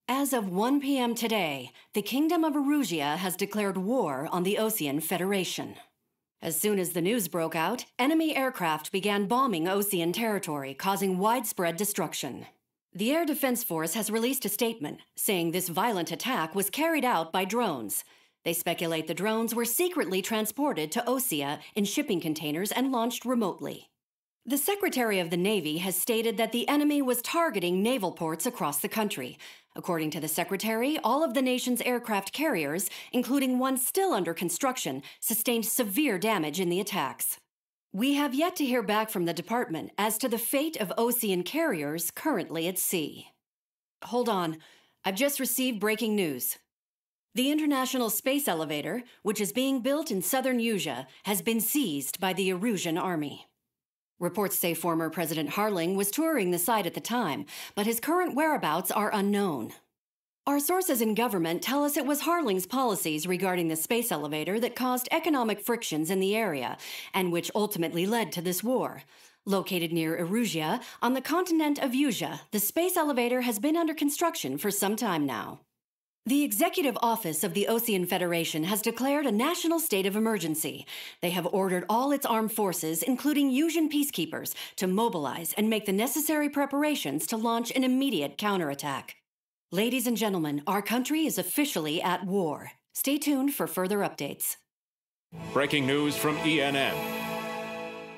As of 1 p.m. today, the Kingdom of Erusia has declared war on the Osean Federation. As soon as the news broke out, enemy aircraft began bombing Osean territory, causing widespread destruction. The Air Defense Force has released a statement saying this violent attack was carried out by drones. They speculate the drones were secretly transported to Osea in shipping containers and launched remotely. The Secretary of the Navy has stated that the enemy was targeting naval ports across the country. According to the Secretary, all of the nation's aircraft carriers, including one still under construction, sustained severe damage in the attacks. We have yet to hear back from the department as to the fate of Osean carriers currently at sea. Hold on, I've just received breaking news. The International Space Elevator, which is being built in southern Usia, has been seized by the Erusian Army. Reports say former President Harling was touring the site at the time, but his current whereabouts are unknown. Our sources in government tell us it was Harling's policies regarding the space elevator that caused economic frictions in the area, and which ultimately led to this war. Located near Erusia, on the continent of Usia, the space elevator has been under construction for some time now. The Executive Office of the Osean Federation has declared a national state of emergency. They have ordered all its armed forces, including Usian peacekeepers, to mobilize and make the necessary preparations to launch an immediate counterattack. Ladies and gentlemen, our country is officially at war. Stay tuned for further updates. Breaking news from ENN.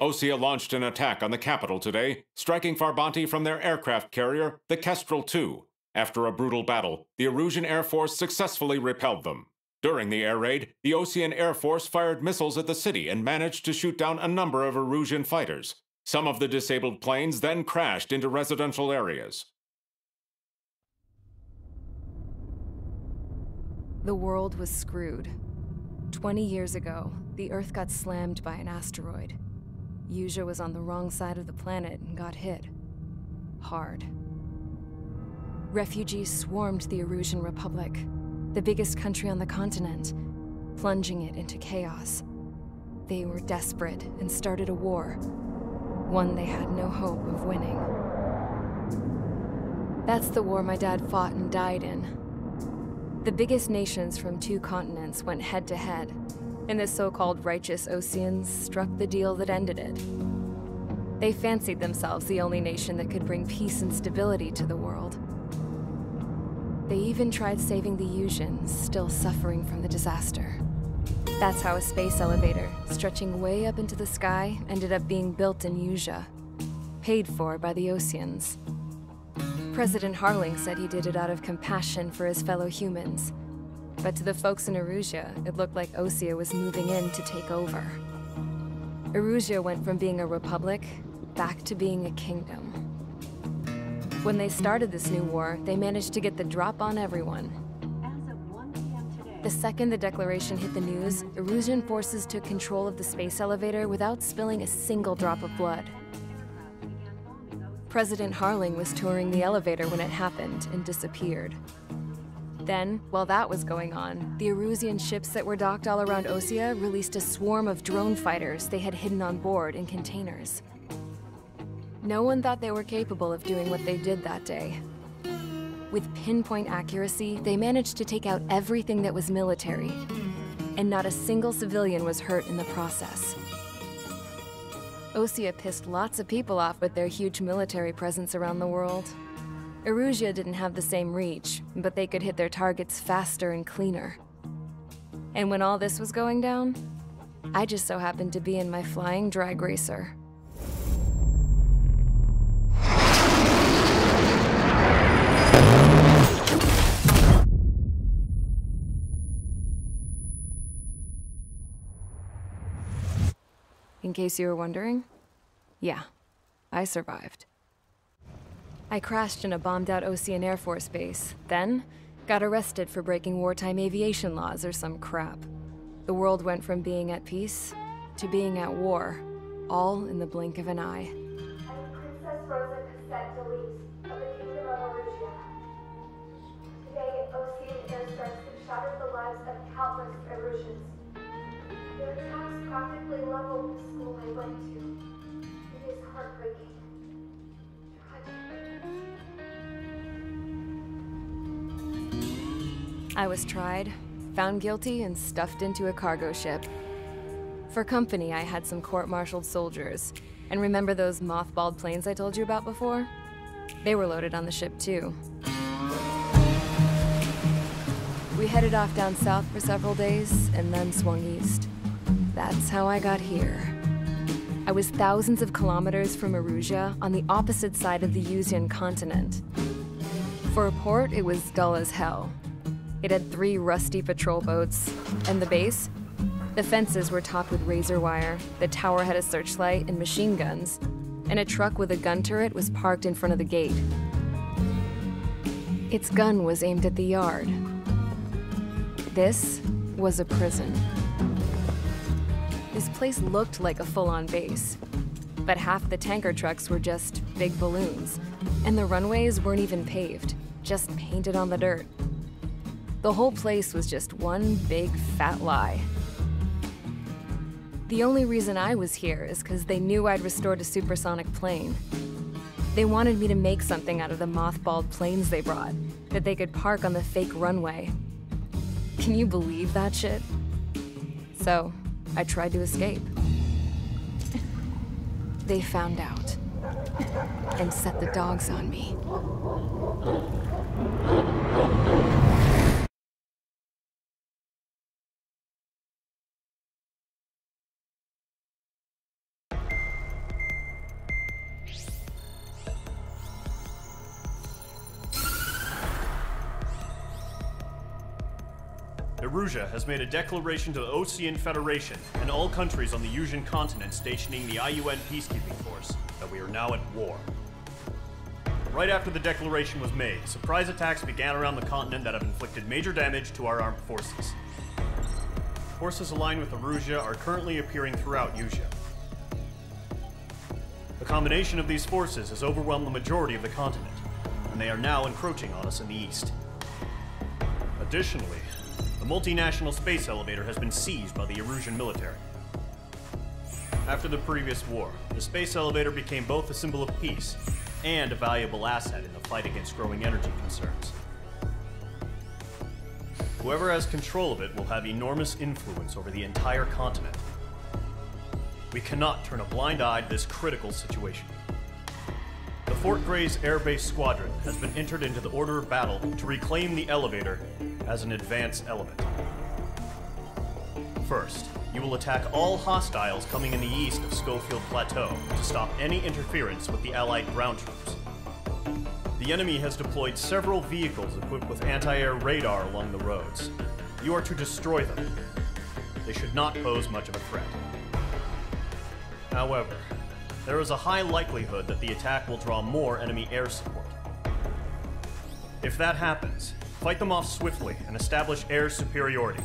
Osea launched an attack on the capital today, striking Farbanti from their aircraft carrier, the Kestrel II. After a brutal battle, the Erusian Air Force successfully repelled them. During the air raid, the Osean Air Force fired missiles at the city and managed to shoot down a number of Erusian fighters. Some of the disabled planes then crashed into residential areas. The world was screwed. 20 years ago, the Earth got slammed by an asteroid. Usia was on the wrong side of the planet and got hit. Hard. Refugees swarmed the Erusian Republic, the biggest country on the continent, plunging it into chaos. They were desperate and started a war, one they had no hope of winning. That's the war my dad fought and died in. The biggest nations from 2 continents went head-to-head, and the so-called righteous Oseans struck the deal that ended it. They fancied themselves the only nation that could bring peace and stability to the world. They even tried saving the Usians, still suffering from the disaster. That's how a space elevator, stretching way up into the sky, ended up being built in Usia, paid for by the Oseans. President Harling said he did it out of compassion for his fellow humans. But to the folks in Erusia, it looked like Osea was moving in to take over. Erusia went from being a republic back to being a kingdom. When they started this new war, they managed to get the drop on everyone. As of 1 p.m. today, The second the declaration hit the news, Erusian forces took control of the space elevator without spilling a single drop of blood. President Harling was touring the elevator when it happened and disappeared. Then, while that was going on, the Erusian ships that were docked all around Osea released a swarm of drone fighters they had hidden on board in containers. No one thought they were capable of doing what they did that day. With pinpoint accuracy, they managed to take out everything that was military, and not a single civilian was hurt in the process. Osea pissed lots of people off with their huge military presence around the world. Erusia didn't have the same reach, but they could hit their targets faster and cleaner. And when all this was going down, I just so happened to be in my flying drag racer. In case you were wondering, yeah, I survived. I crashed in a bombed-out Osean Air Force base, then got arrested for breaking wartime aviation laws or some crap. The world went from being at peace to being at war, all in the blink of an eye. I am Princess Rosa Cassette Delise of the Kingdom of Erusia. Today, Osean airstrikes have shattered the lives of countless Erusians. Their attacks practically leveled the school I went to. It is heartbreaking. Tragic. I was tried, found guilty, and stuffed into a cargo ship. For company, I had some court-martialed soldiers. And remember those mothballed planes I told you about before? They were loaded on the ship too. We headed off down south for several days, and then swung east. That's how I got here. I was thousands of kilometers from Erusia, on the opposite side of the Yuzian continent. For a port, it was dull as hell. It had 3 rusty patrol boats, and the base? The fences were topped with razor wire, the tower had a searchlight and machine guns, and a truck with a gun turret was parked in front of the gate. Its gun was aimed at the yard. This was a prison. This place looked like a full-on base, but half the tanker trucks were just big balloons, and the runways weren't even paved, just painted on the dirt. The whole place was just one big fat lie. The only reason I was here is because they knew I'd restored a supersonic plane. They wanted me to make something out of the mothballed planes they brought, that they could park on the fake runway. Can you believe that shit? So, I tried to escape. They found out, and set the dogs on me. Erusia has made a declaration to the Ocean Federation and all countries on the Yuzian continent stationing the IUN peacekeeping force that we are now at war. Right after the declaration was made, surprise attacks began around the continent that have inflicted major damage to our armed forces. Forces aligned with Erusia are currently appearing throughout Yusia. The combination of these forces has overwhelmed the majority of the continent, and they are now encroaching on us in the east. Additionally, the multinational space elevator has been seized by the Erusian military. After the previous war, the space elevator became both a symbol of peace and a valuable asset in the fight against growing energy concerns. Whoever has control of it will have enormous influence over the entire continent. We cannot turn a blind eye to this critical situation. The Fort Gray's Air Base Squadron has been entered into the order of battle to reclaim the elevator as an advance element. First, you will attack all hostiles coming in the east of Schofield Plateau to stop any interference with the Allied ground troops. The enemy has deployed several vehicles equipped with anti-air radar along the roads. You are to destroy them. They should not pose much of a threat. However, there is a high likelihood that the attack will draw more enemy air support. If that happens, fight them off swiftly and establish air superiority.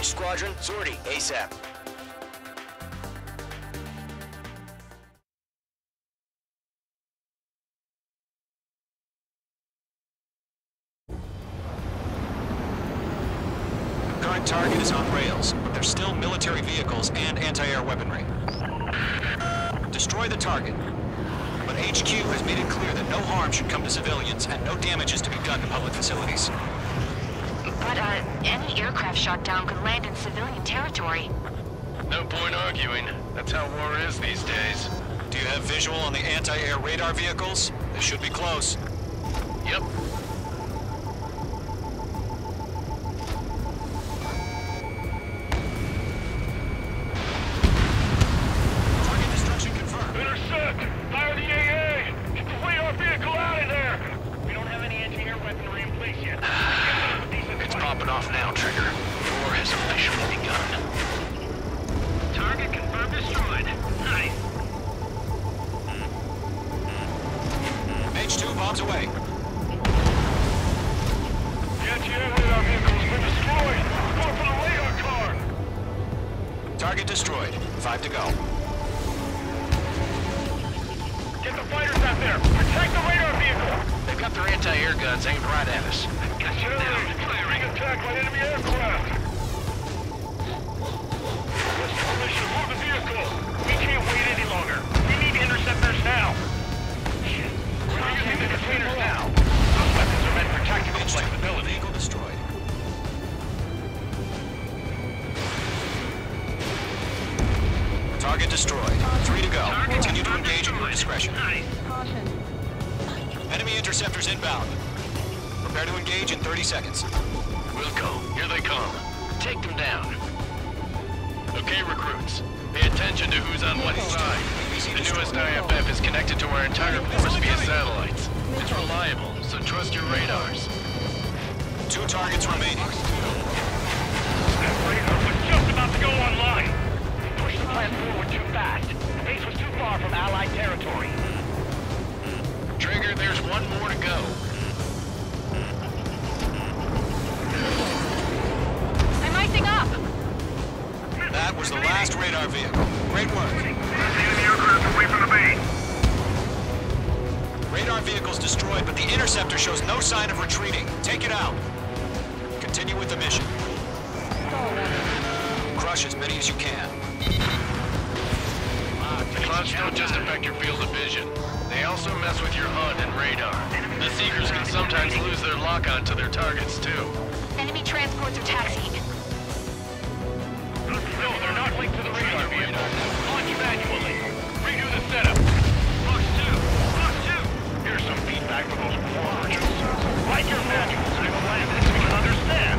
Engage squadron. Sortie, ASAP. Current target is on rails, but there's still military vehicles and anti-air weaponry. Destroy the target. But HQ has made it clear that no harm should come to civilians and no damage is to be done to public facilities. But, any aircraft shot down could land in civilian territory. No point arguing. That's how war is these days. Do you have visual on the anti-air radar vehicles? They should be close. Yep. Target destruction confirmed. Intercept! Fire the AA! Get the radar vehicle out of there! We don't have any anti-air weaponry in place yet. It's popping off now, Trigger. War has officially begun. Target confirmed destroyed. Nice. H2 bombs away. The anti-air radar vehicle has been destroyed! Go for the radar car! Target destroyed. 5 to go. Get the fighters out there! Protect the radar vehicle! They've got their anti-air guns aimed right at us. Got you down. Being attacked by enemy aircraft! What's the mission? Move the vehicle! We can't wait any longer. We need to intercept theirs now. Shit. We're using the containers now. Those weapons are meant for tactical flexibility. Vehicle destroyed. Target destroyed. 3 to go. Continue to engage at your discretion. Enemy interceptors inbound. Prepare to engage in 30 seconds. We'll go. Here they come. Take them down. Okay, recruits. Pay attention to who's on what side. The newest IFF is connected to our entire force via satellites. It's reliable, so trust your radars. 2 targets remaining. That radar was just about to go online. Push the plan forward too fast. The base was too far from Allied territory. Trigger, there's one more to go. I'm icing up! That was the last radar vehicle. Great work. The aircraft away from the base. Radar vehicle's destroyed, but the interceptor shows no sign of retreating. Take it out. Continue with the mission. Crush as many as you can. The clouds don't just affect your field of vision. They also mess with your HUD and radar. The Seekers can sometimes lose their lock-on to their targets, too. Enemy transports are taxiing. No, they're not linked to the radar vehicle. Launch manually. Redo the setup. Fox 2! Fox 2! Here's some feedback from those war merchants. Write your manuals in a language we can understand.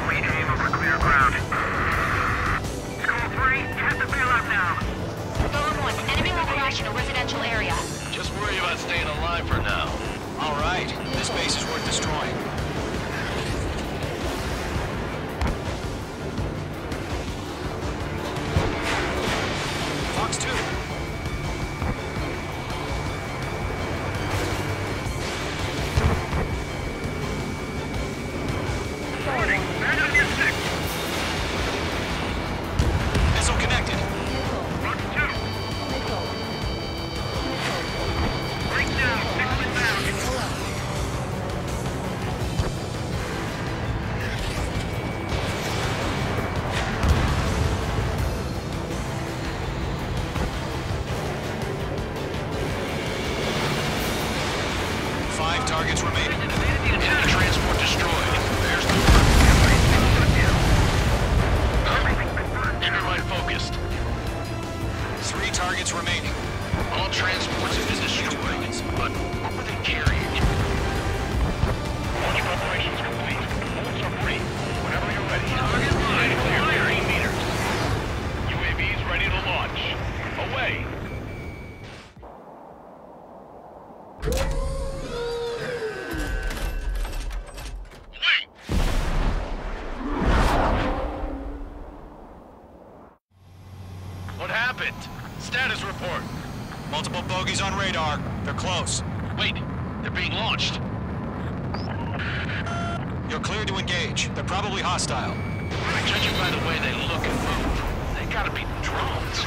We aim over clear ground. School 3, have the bailout now. Zone 1, enemy will crash in a residential area. Just worry about staying alive for now. All right. This base is worth destroying. Fox 2. Warning, man on your 6. Missile connected. Fox 2. Breakdown, 6 inbound. Five targets remaining. Enemy transport destroyed. There's the work. Interline focused. 3 targets remaining. All transports have been destroyed, but what were they carrying? Launch preparations complete. Bolts are free. Whenever you're ready. Target line clear 3 meters. UAVs ready to launch. Away. Wait! What happened? Status report. Multiple bogies on radar. They're close. Wait, they're being launched. You're cleared to engage. They're probably hostile. Judging by the way they look and move, they gotta be drones.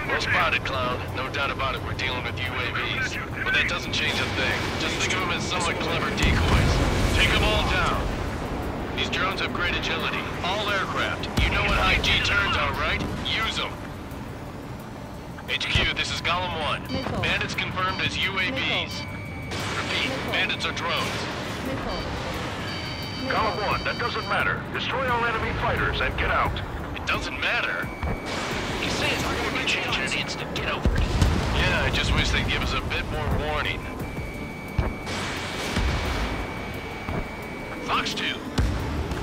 Well spotted, Clown. No doubt about it, we're dealing with UAVs. But that doesn't change a thing. Just think of them as somewhat clever decoys. Take them all down. These drones have great agility. All aircraft. You know what high G turns are, right? Use them. HQ, this is Golem 1. Bandits confirmed as UAVs. Repeat, bandits are drones. Golem 1, that doesn't matter. Destroy all enemy fighters and get out. It doesn't matter. You say it's going to be changed in an instant. Get over it. Yeah, I just wish they'd give us a bit more warning. Fox 2.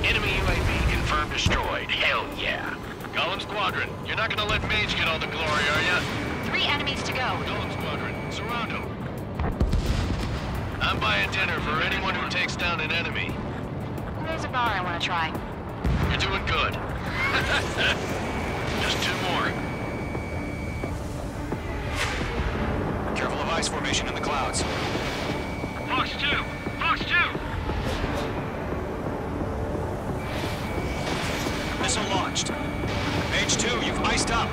Enemy UAV confirmed destroyed. Hell yeah. Golem Squadron, you're not gonna let Mage get all the glory, are ya? 3 enemies to go. Golem Squadron, surround him. I'm buying dinner for anyone who takes down an enemy. There's a bar I want to try. You're doing good. Just 2 more. Careful of ice formation in the clouds. Fox 2! Fox 2! Missile launched. Page 2, you've iced up.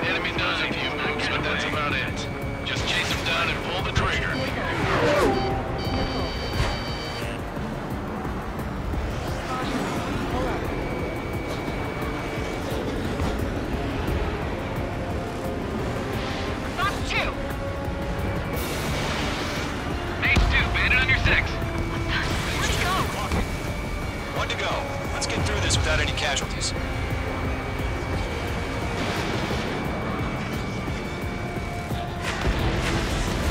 The enemy does a few moves, but that's about it. Just chase him down and pull the trigger. Fox 2! Mage 2, bandit on your 6. Where'd he go? 1 to go. Let's get through this without any casualties.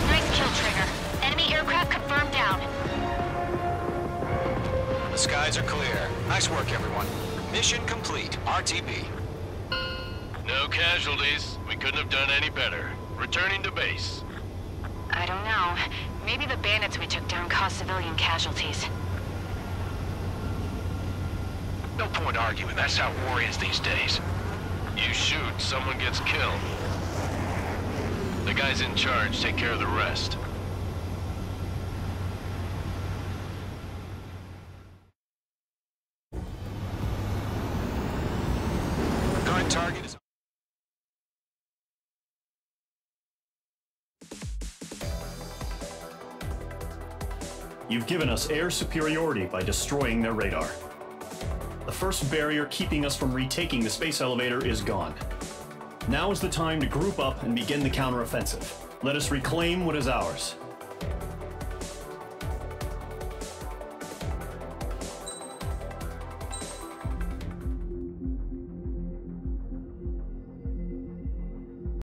Nice kill, Trigger. Enemy aircraft confirmed down. The skies are clear. Nice work, everyone. Mission complete. RTB. No casualties. We couldn't have done any better. Returning to base. I don't know. Maybe the bandits we took down caused civilian casualties. No point arguing. That's how war is these days. You shoot, someone gets killed. The guys in charge take care of the rest. Current target is... You've given us air superiority by destroying their radar. The first barrier keeping us from retaking the space elevator is gone. Now is the time to group up and begin the counteroffensive. Let us reclaim what is ours.